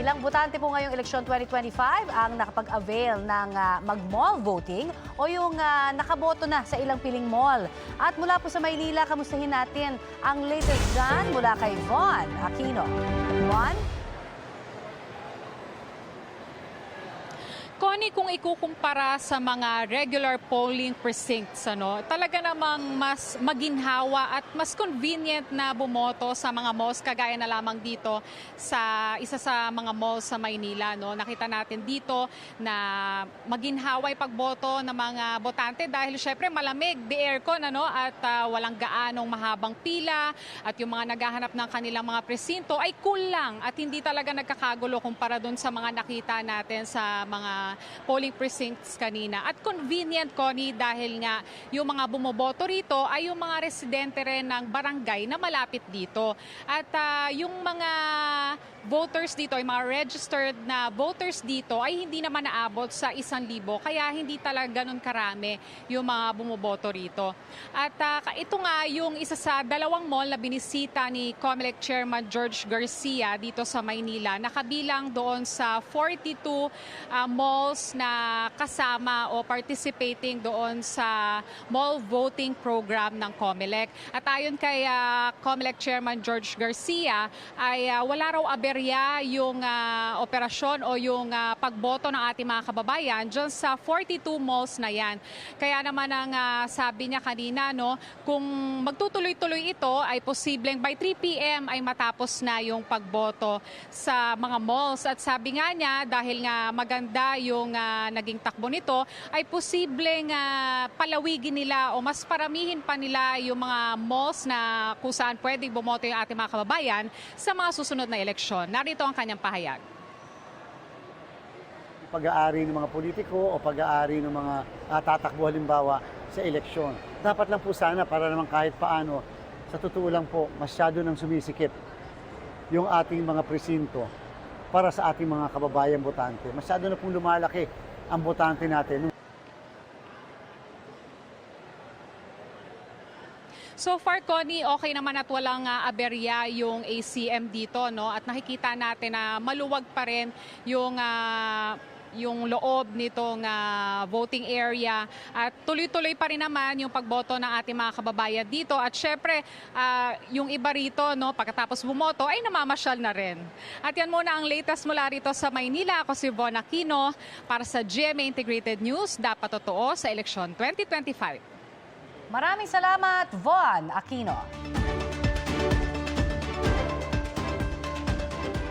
Ilang botante po ngayong eleksyon 2025 ang nakapag-avail ng mag-mall voting o yung nakaboto na sa ilang piling mall. At mula po sa Maynila, kamustahin natin ang latest dyan mula kay Von Aquino. Von? Connie, kung ikukumpara sa mga regular polling precincts, talaga namang mas maginhawa at mas convenient na bumoto sa mga malls kagaya na lamang dito sa isa sa mga malls sa Maynila. Nakita natin dito na maginhawa yung pagboto ng mga botante dahil syempre malamig, the aircon at walang gaanong mahabang pila at yung mga naghahanap ng kanilang mga presinto ay cool lang at hindi talaga nagkakagulo kumpara doon sa mga nakita natin sa mga polling precincts kanina. At convenient, Connie, dahil nga yung mga bumoboto rito ay yung mga residente rin ng barangay na malapit dito. At yung mga voters dito, yung mga registered na voters dito ay hindi naman naabot sa 1,000. Kaya hindi talaga ganun karami yung mga bumoboto rito. At ito nga yung isa sa dalawang mall na binisita ni COMELEC Chairman George Garcia dito sa Maynila. Nakabilang doon sa 42 malls na kasama o participating doon sa mall voting program ng COMELEC. At ayon kay COMELEC Chairman George Garcia ay wala raw aberya yung operasyon o yung pagboto ng ating mga kababayan dyan sa 42 malls na yan. Kaya naman ang sabi niya kanina, kung magtutuloy-tuloy ito ay posibleng by 3 p.m. ay matapos na yung pagboto sa mga malls. At sabi nga niya, dahil nga maganda yung naging takbo nito, ay posibleng palawigin nila o mas paramihin pa nila yung mga malls na kung saan pwedeng bumoto yung ating mga kababayan sa mga susunod na eleksyon. Narito ang kanyang pahayag. Pag-aari ng mga politiko o pag-aari ng mga tatakbo halimbawa sa eleksyon. Dapat lang po sana para naman kahit paano, sa totoo lang po, masyado nang sumisikip yung ating mga presinto para sa ating mga kababayan botante. Masyado na pong lumalaki ang botante natin. So far, Connie, okay naman at walang aberya yung ACM dito, At nakikita natin na maluwag pa rin yung loob nitong voting area at tuloy-tuloy pa rin naman yung pagboto ng ating mga kababayan dito at syempre yung iba rito pagkatapos bumoto ay namamasyal na rin. At yan muna ang latest mula rito sa Maynila. Ako si Von Aquino para sa GMA Integrated News, dapat totoo sa eleksyon 2025. Maraming salamat, Von Aquino.